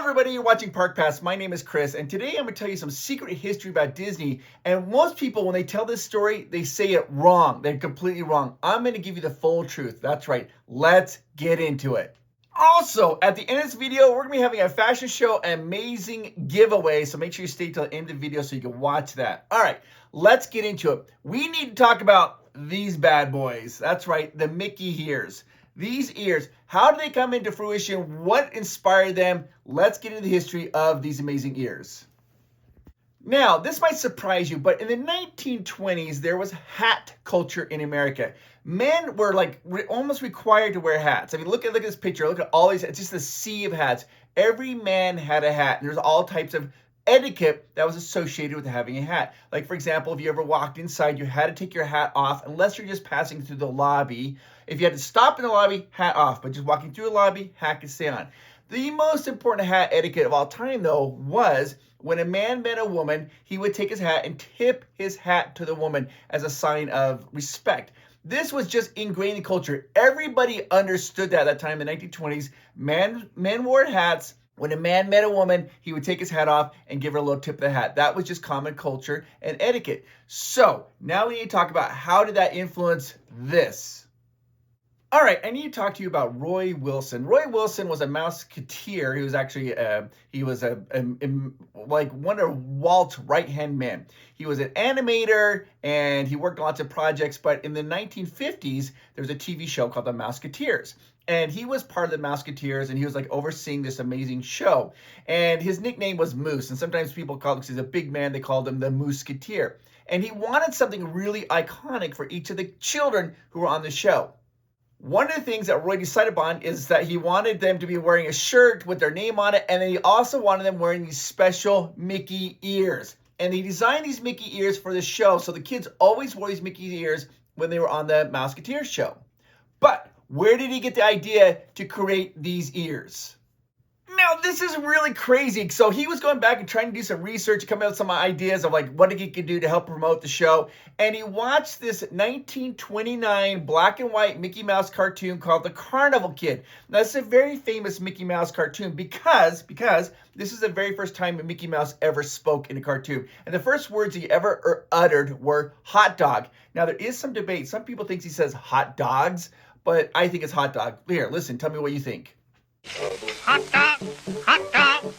everybody, you're watching Park Pass. My name is Chris, and today I'm going to tell you some secret history about Disney. And most people, when they tell this story, they say it wrong. They're completely wrong. I'm going to give you the full truth. That's right. Let's get into it. Also, at the end of this video, we're going to be having a fashion show amazing giveaway, so make sure you stay till the end of the video so you can watch that. All right, let's get into it. We need to talk about these bad boys. That's right, the Mickey ears. These ears, how did they come into fruition? What inspired them? Let's get into the history of these amazing ears. Now, this might surprise you, but in the 1920s, there was hat culture in America. Men were almost required to wear hats. I mean, look at this picture. Look at all these. It's just a sea of hats. Every man had a hat. There's all types of etiquette that was associated with having a hat. Like, for example, if you ever walked inside, you had to take your hat off unless you're just passing through the lobby. If you had to stop in the lobby, hat off. But just walking through the lobby, hat could stay on. The most important hat etiquette of all time, though, was when a man met a woman, he would take his hat and tip his hat to the woman as a sign of respect. This was just ingrained in culture. Everybody understood that at that time in the 1920s. Men wore hats. When a man met a woman, he would take his hat off and give her a little tip of the hat. That was just common culture and etiquette. So now we need to talk about how did that influence this. All right, I need to talk to you about Roy Wilson. Roy Wilson was a Mouseketeer. He was actually like one of Walt's right-hand men. He was an animator and he worked on lots of projects. But in the 1950s, there was a TV show called The Mouseketeers. And he was part of the Mouseketeers, and he was like overseeing this amazing show. And his nickname was Moose. And sometimes people called him, because he's a big man, they called him the Mooseketeer. And he wanted something really iconic for each of the children who were on the show. One of the things that Roy decided upon is that he wanted them to be wearing a shirt with their name on it, and then he also wanted them wearing these special Mickey ears. And he designed these Mickey ears for the show, so the kids always wore these Mickey ears when they were on the Mouseketeers show. But where did he get the idea to create these ears? Now, this is really crazy. So he was going back and trying to do some research, coming up with some ideas of like what he could do to help promote the show. And he watched this 1929 black and white Mickey Mouse cartoon called The Carnival Kid. Now, this is a very famous Mickey Mouse cartoon because this is the very first time Mickey Mouse ever spoke in a cartoon. And the first words he ever uttered were hot dog. Now, there is some debate. Some people think he says hot dogs, but I think it's hot dog. Here, listen, tell me what you think. Hot dog, hot dog,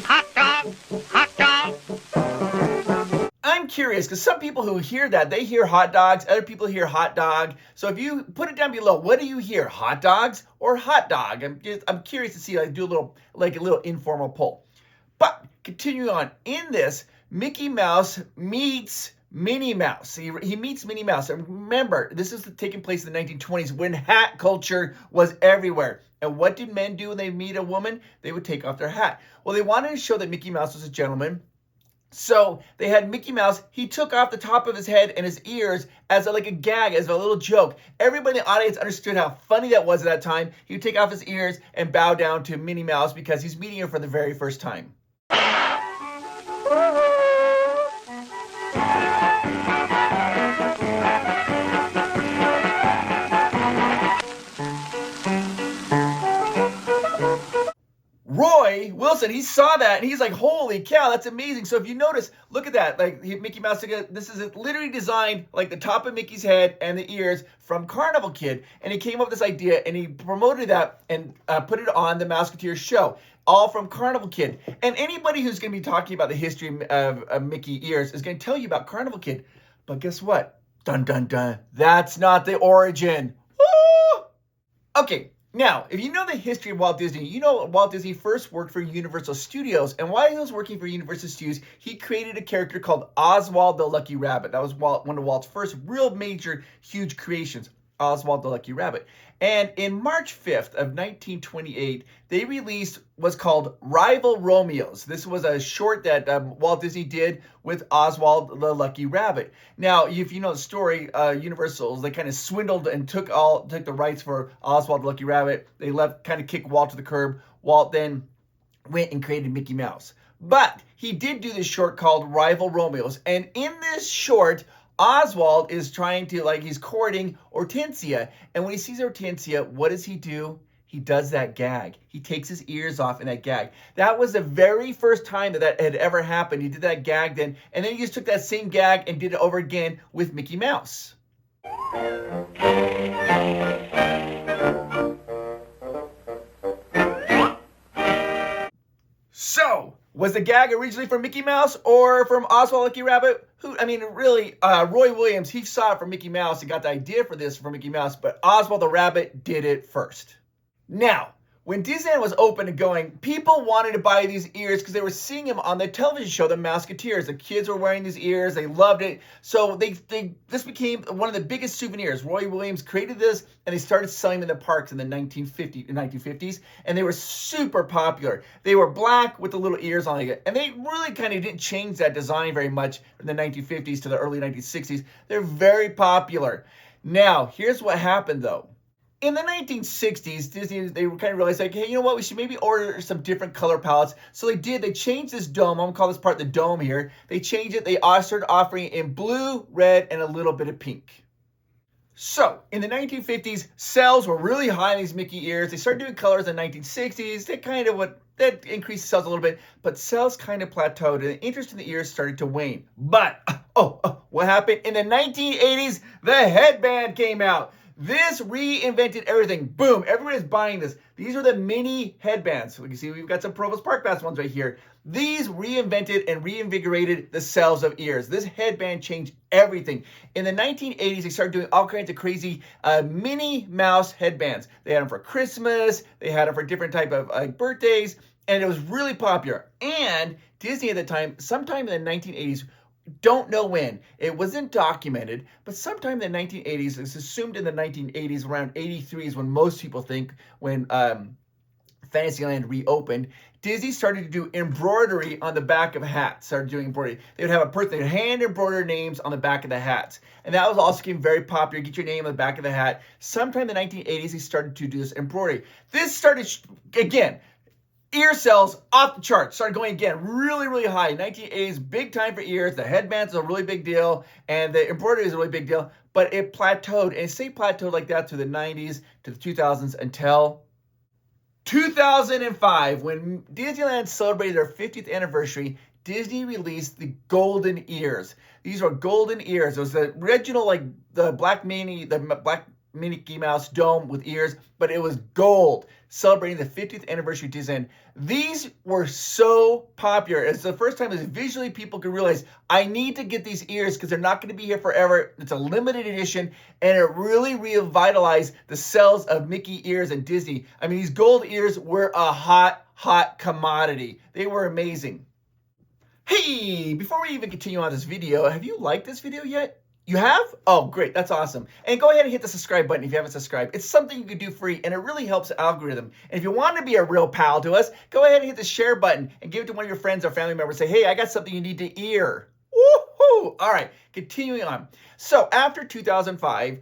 hot dog, hot dog. I'm curious because some people who hear that, they hear hot dogs, other people hear hot dog. So if you put it down below, what do you hear, hot dogs or hot dog? I'm curious to see, do a little informal poll. But continue on. In this, Mickey Mouse meets Minnie Mouse. He meets Minnie Mouse. And remember, this is taking place in the 1920s when hat culture was everywhere. And what did men do when they meet a woman? They would take off their hat. Well, they wanted to show that Mickey Mouse was a gentleman. So they had Mickey Mouse. He took off the top of his head and his ears as a gag, as a little joke. Everybody in the audience understood how funny that was at that time. He would take off his ears and bow down to Minnie Mouse because he's meeting her for the very first time. Roy Wilson, he saw that and he's like, holy cow, that's amazing. So if you notice, look at that, Mickey Mouse, this is literally designed like the top of Mickey's head and the ears from Carnival Kid. And he came up with this idea and he promoted that and put it on the Mouseketeers show, all from Carnival Kid. And anybody who's going to be talking about the history of Mickey ears is going to tell you about Carnival Kid. But guess what? Dun, dun, dun. That's not the origin. Woo! Okay. Now, if you know the history of Walt Disney, you know Walt Disney first worked for Universal Studios. And while he was working for Universal Studios, he created a character called Oswald the Lucky Rabbit. That was one of Walt's first real major, huge creations, Oswald the Lucky Rabbit. And in March 5th of 1928, they released what's called Rival Romeos. This was a short that Walt Disney did with Oswald the Lucky Rabbit. Now, if you know the story, Universal, they kind of swindled and took the rights for Oswald the Lucky Rabbit. They kicked Walt to the curb. Walt then went and created Mickey Mouse. But he did do this short called Rival Romeos. And in this short, Oswald is trying to, he's courting Hortensia. And when he sees Hortensia, what does he do? he does that gag. He takes his ears off in that gag. That was the very first time that had ever happened. He did that gag then, and then he just took that same gag and did it over again with Mickey Mouse. So, was the gag originally from Mickey Mouse or from Oswald Lucky Rabbit? Really, Roy Williams, he saw it from Mickey Mouse and got the idea for this from Mickey Mouse, but Oswald the Rabbit did it first. Now, when Disneyland was open and going, people wanted to buy these ears because they were seeing them on the television show, The Mouseketeers. The kids were wearing these ears. They loved it. So this became one of the biggest souvenirs. Roy Williams created this, and they started selling them in the parks in the 1950s, and they were super popular. They were black with the little ears on it, and they really kind of didn't change that design very much from the 1950s to the early 1960s. They're very popular. Now, here's what happened, though. In the 1960s, Disney, they kind of realized, like, hey, you know what? We should maybe order some different color palettes. So they did. They changed this dome. I'm going to call this part the dome here. They changed it. They started offering it in blue, red, and a little bit of pink. So, in the 1950s, sales were really high in these Mickey ears. They started doing colors in the 1960s. That increased sales a little bit, but sales kind of plateaued, and the interest in the ears started to wane. But, what happened? In the 1980s, the headband came out. This reinvented everything. Boom, everybody's buying this. These are the mini headbands. So you can see we've got some Provost Park Pass ones right here. These reinvented and reinvigorated the sales of ears. This headband changed everything. In the 1980s, they started doing all kinds of crazy Minnie Mouse headbands. They had them for Christmas. They had them for different type of birthdays. And it was really popular. And Disney at the time, sometime in the 1980s, don't know when. It wasn't documented, but sometime in the 1980s, it's assumed in the 1980s, around 83 is when most people think when Fantasyland reopened. Disney started to do embroidery on the back of hats, started doing embroidery. They would have a person, they would hand embroider names on the back of the hats. And that was also became very popular. Get your name on the back of the hat. Sometime in the 1980s, they started to do this embroidery. This started, again, ear sales off the charts, started going again really, really high. 1980s, big time for ears. The headbands is a really big deal, and the embroidery is a really big deal. But it plateaued, and it stayed plateaued like that through the 90s to the 2000s until 2005, when Disneyland celebrated their 50th anniversary. Disney released the golden ears. These were golden ears. It was the original, like the black Mickey Mouse dome with ears, but it was gold, celebrating the 50th anniversary of Disneyland. These were so popular. It's the first time that visually people could realize, I need to get these ears because they're not going to be here forever. It's a limited edition, and it really revitalized the sales of Mickey ears and Disney. I mean, these gold ears were a hot commodity. They were amazing. Hey, before we even continue on this video, have you liked this video yet? You have? Oh, great. That's awesome. And go ahead and hit the subscribe button if you haven't subscribed. It's something you can do free, and it really helps the algorithm. And if you want to be a real pal to us, go ahead and hit the share button and give it to one of your friends or family members. Say, hey, I got something you need to hear. Woohoo! All right, continuing on. So after 2005,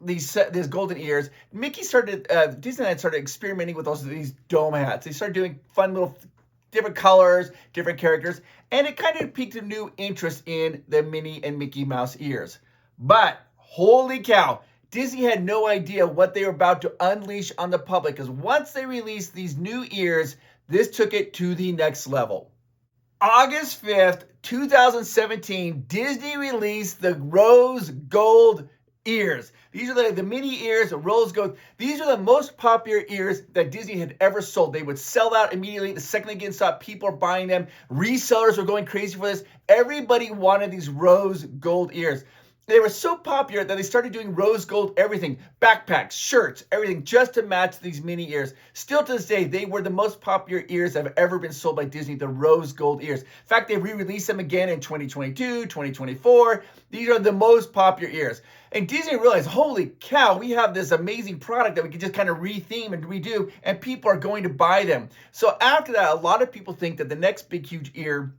these golden ears, Disneyland started experimenting with these dome hats. They started doing fun little different colors, different characters, and it kind of piqued a new interest in the Minnie and Mickey Mouse ears. But holy cow, Disney had no idea what they were about to unleash on the public, because once they released these new ears, this took it to the next level. August 5th, 2017, Disney released the rose gold ears. These are the mini ears, the rose gold. These are the most popular ears that Disney had ever sold. They would sell out immediately the second they get in stock. People are buying them. Resellers were going crazy for this. Everybody wanted these rose gold ears. They were so popular that they started doing rose gold everything. Backpacks, shirts, everything just to match these mini ears. Still to this day, they were the most popular ears that have ever been sold by Disney, the rose gold ears. In fact, they re-released them again in 2022, 2024. These are the most popular ears. And Disney realized, holy cow, we have this amazing product that we can just kind of retheme and redo, and people are going to buy them. So after that, a lot of people think that the next big, huge ear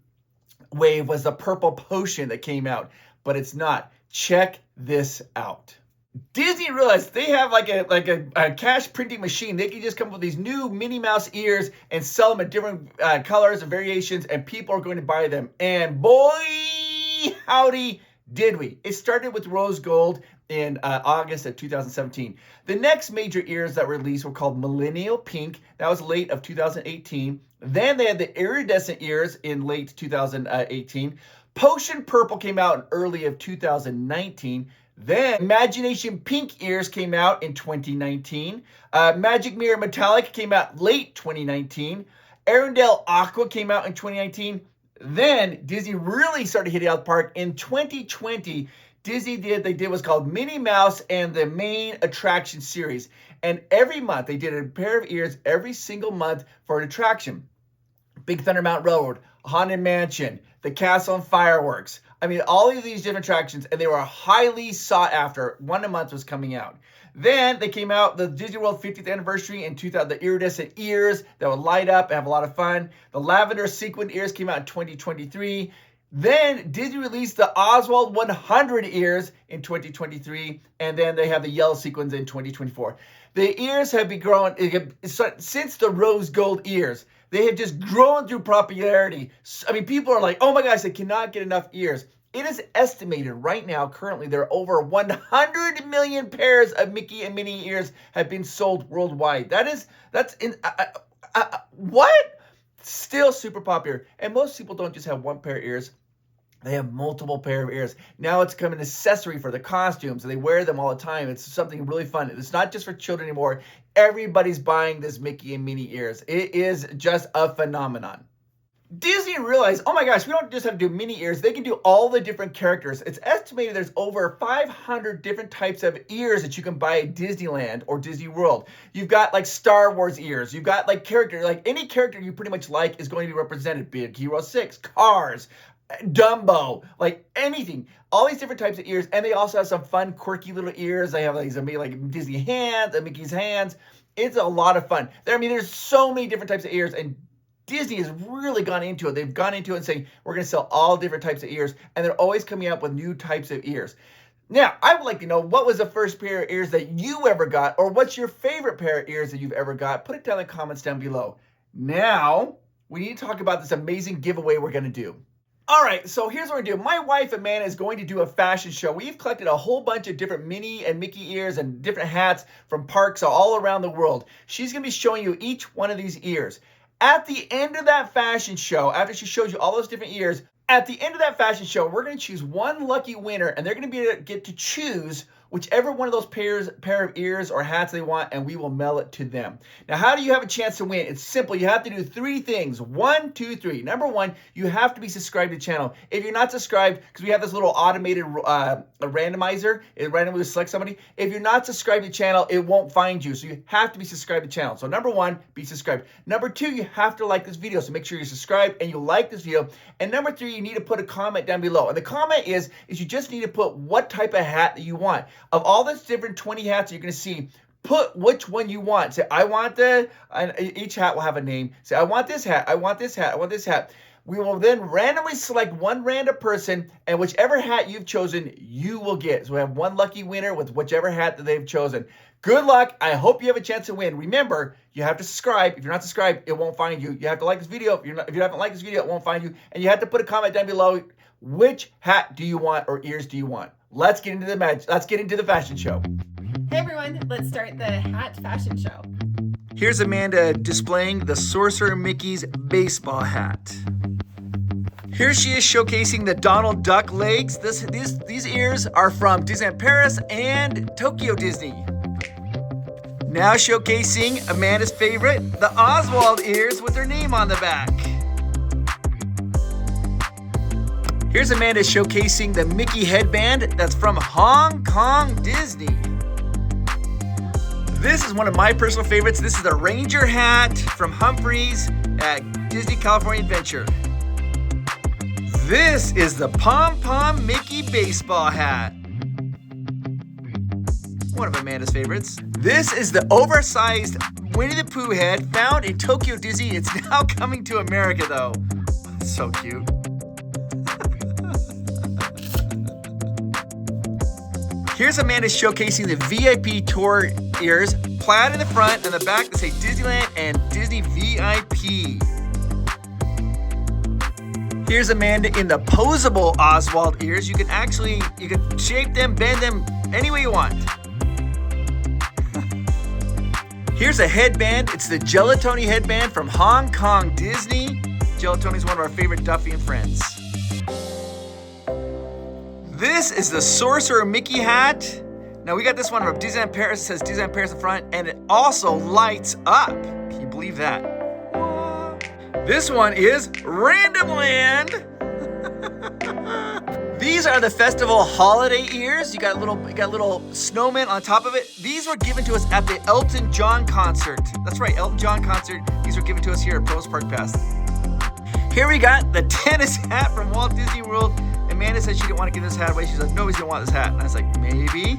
wave was the purple potion that came out, but it's not. Check this out. Disney realized they have like a cash printing machine. They can just come up with these new Minnie Mouse ears and sell them in different colors and variations, and people are going to buy them. And boy, howdy, did we. It started with rose gold, in August of 2017. The next major ears that were released were called Millennial Pink. That was late of 2018. Then they had the iridescent ears in late 2018. Potion Purple came out in early of 2019. Then Imagination Pink ears came out in 2019. Magic Mirror Metallic came out late 2019. Arendelle Aqua came out in 2019. Then Disney really started hitting out the park in 2020. Disney did what's called Minnie Mouse and the Main Attraction series. And every month they did a pair of ears every single month for an attraction. Big Thunder Mountain Railroad, Haunted Mansion, the Castle and Fireworks. I mean, all of these different attractions, and they were highly sought after. One a month was coming out. Then they came out, the Disney World 50th anniversary in 2000, the iridescent ears that would light up and have a lot of fun. The lavender sequin ears came out in 2023. Then Disney released the Oswald 100 ears in 2023, and then they have the yellow sequins in 2024. The ears have been growing since the rose gold ears. They have just grown through popularity. I mean, people are like, oh my gosh, they cannot get enough ears. It is estimated right now, currently, there are over 100 million pairs of Mickey and Minnie ears have been sold worldwide. What? Still super popular. And most people don't just have one pair of ears. They have multiple pair of ears. Now it's become an accessory for the costumes, and they wear them all the time. It's something really fun. It's not just for children anymore. Everybody's buying this Mickey and Minnie ears. It is just a phenomenon. Disney realized, oh my gosh, we don't just have to do Minnie ears. They can do all the different characters. It's estimated there's over 500 different types of ears that you can buy at Disneyland or Disney World. You've got like Star Wars ears. You've got like any character you pretty much like is going to be represented. Big Hero 6, Cars, Dumbo, like anything. All these different types of ears. And they also have some fun, quirky little ears. They have like Disney hands and Mickey's hands. It's a lot of fun. There's so many different types of ears, and Disney has really gone into it. They've gone into it and saying, we're going to sell all different types of ears, and they're always coming up with new types of ears. Now, I would like to know, what was the first pair of ears that you ever got, or what's your favorite pair of ears that you've ever got? Put it down in the comments down below. Now, we need to talk about this amazing giveaway we're going to do. All right, so here's what we're going to do. My wife, Amanda, is going to do a fashion show. We've collected a whole bunch of different Minnie and Mickey ears and different hats from parks all around the world. She's going to be showing you each one of these ears. At the end of that fashion show, after she shows you all those different ears, at the end of that fashion show, we're going to choose one lucky winner, and they're going to be able to get to choose whichever one of those pair of ears or hats they want, and we will mail it to them. Now, how do you have a chance to win? It's simple. You have to do 3 things. 1, 2, 3. Number 1, you have to be subscribed to the channel. If you're not subscribed, because we have this little automated randomizer, it randomly selects somebody. If you're not subscribed to the channel, it won't find you. So you have to be subscribed to the channel. So number 1, be subscribed. Number 2, you have to like this video. So make sure you're subscribed and you like this video. And number 3, you need to put a comment down below. And the comment is you just need to put what type of hat that you want. Of all these different 20 hats you're going to see, put which one you want. Say, I want each hat will have a name. Say, I want this hat, I want this hat, I want this hat. We will then randomly select one random person, and whichever hat you've chosen, you will get. So we have one lucky winner with whichever hat that they've chosen. Good luck. I hope you have a chance to win. Remember, you have to subscribe. If you're not subscribed, it won't find you. You have to like this video. If you haven't liked this video, it won't find you. And you have to put a comment down below. Which hat do you want or ears do you want? Let's get into the fashion show. Hey everyone, let's start the hat fashion show. Here's Amanda displaying the Sorcerer Mickey's baseball hat. Here she is showcasing the Donald Duck legs. These ears are from Disneyland Paris and Tokyo Disney. Now showcasing Amanda's favorite, the Oswald ears with her name on the back. Here's Amanda showcasing the Mickey headband that's from Hong Kong Disney. This is one of my personal favorites. This is the Ranger hat from Humphreys at Disney California Adventure. This is the Pom Pom Mickey baseball hat. One of Amanda's favorites. This is the oversized Winnie the Pooh head found in Tokyo Disney. It's now coming to America though. So cute. Here's Amanda showcasing the VIP tour ears, plaid in the front and the back that say Disneyland and Disney VIP. Here's Amanda in the posable Oswald ears. You can shape them, bend them any way you want. Here's a headband. It's the Gelatoni headband from Hong Kong Disney. Gelatoni is one of our favorite Duffy and friends. This is the Sorcerer Mickey hat. Now we got this one from Disneyland Paris. It says Disneyland Paris in front, and it also lights up. Can you believe that? This one is Random Land. These are the festival holiday ears. You got little snowmen on top of it. These were given to us at the Elton John concert. That's right, Elton John concert. These were given to us here at PROVOST Park Pass. Here we got the tennis hat from Walt Disney World. Amanda said she didn't want to give this hat away. She's like, nobody's gonna want this hat. And I was like, maybe.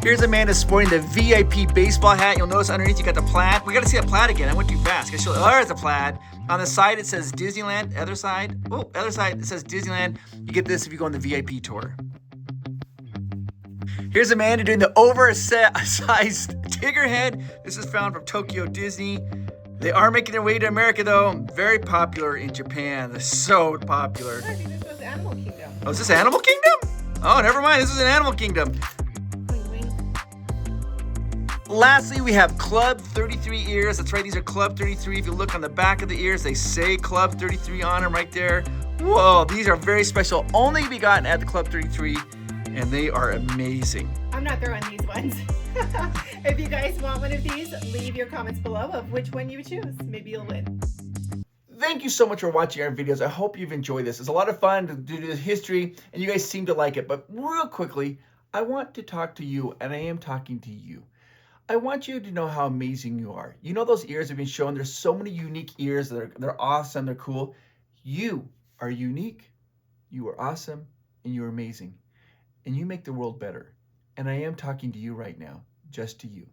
Here's Amanda sporting the VIP baseball hat. You'll notice underneath you got the plaid. We got to see that plaid again. I went too fast. There's the plaid. On the side it says Disneyland. Other side it says Disneyland. You get this if you go on the VIP tour. Here's Amanda doing the oversized Tigger head. This is found from Tokyo Disney. They are making their way to America though. Very popular in Japan. They're so popular. I think this was Animal Kingdom. Oh, is this Animal Kingdom? Oh, never mind. This is an Animal Kingdom. Lastly, we have Club 33 ears. That's right, these are Club 33. If you look on the back of the ears, they say Club 33 on them right there. Whoa, these are very special. Only to be gotten at the Club 33, and they are amazing. I'm not throwing these ones. If you guys want one of these, leave your comments below of which one you would choose. Maybe you'll win. Thank you so much for watching our videos. I hope you've enjoyed this. It's a lot of fun to do this history, and you guys seem to like it. But real quickly, I want to talk to you, and I am talking to you. I want you to know how amazing you are. You know those ears have been shown. There's so many unique ears. They're awesome. They're cool. You are unique. You are awesome. And you're amazing. And you make the world better. And I am talking to you right now, just to you.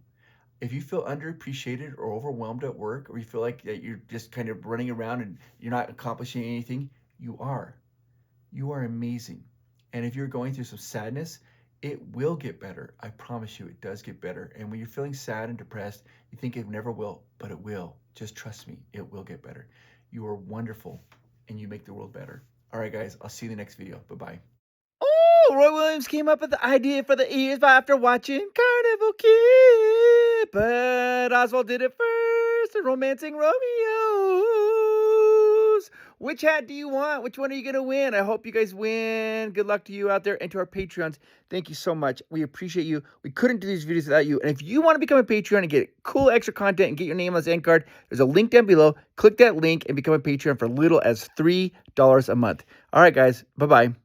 If you feel underappreciated or overwhelmed at work, or you feel like that you're just kind of running around and you're not accomplishing anything, you are. You are amazing. And if you're going through some sadness, it will get better. I promise you, it does get better. And when you're feeling sad and depressed, you think it never will, but it will. Just trust me, it will get better. You are wonderful, and you make the world better. All right, guys, I'll see you in the next video. Bye-bye. Oh, Roy Williams came up with the idea for the ears after watching Carnival Kid. But Oswald did it first, the Romancing Romeos. Which hat do you want? Which one are you going to win? I hope you guys win. Good luck to you out there and to our Patreons. Thank you so much. We appreciate you. We couldn't do these videos without you. And if you want to become a Patreon and get cool extra content and get your name on the end card, there's a link down below. Click that link and become a Patreon for little as $3 a month. All right, guys. Bye-bye.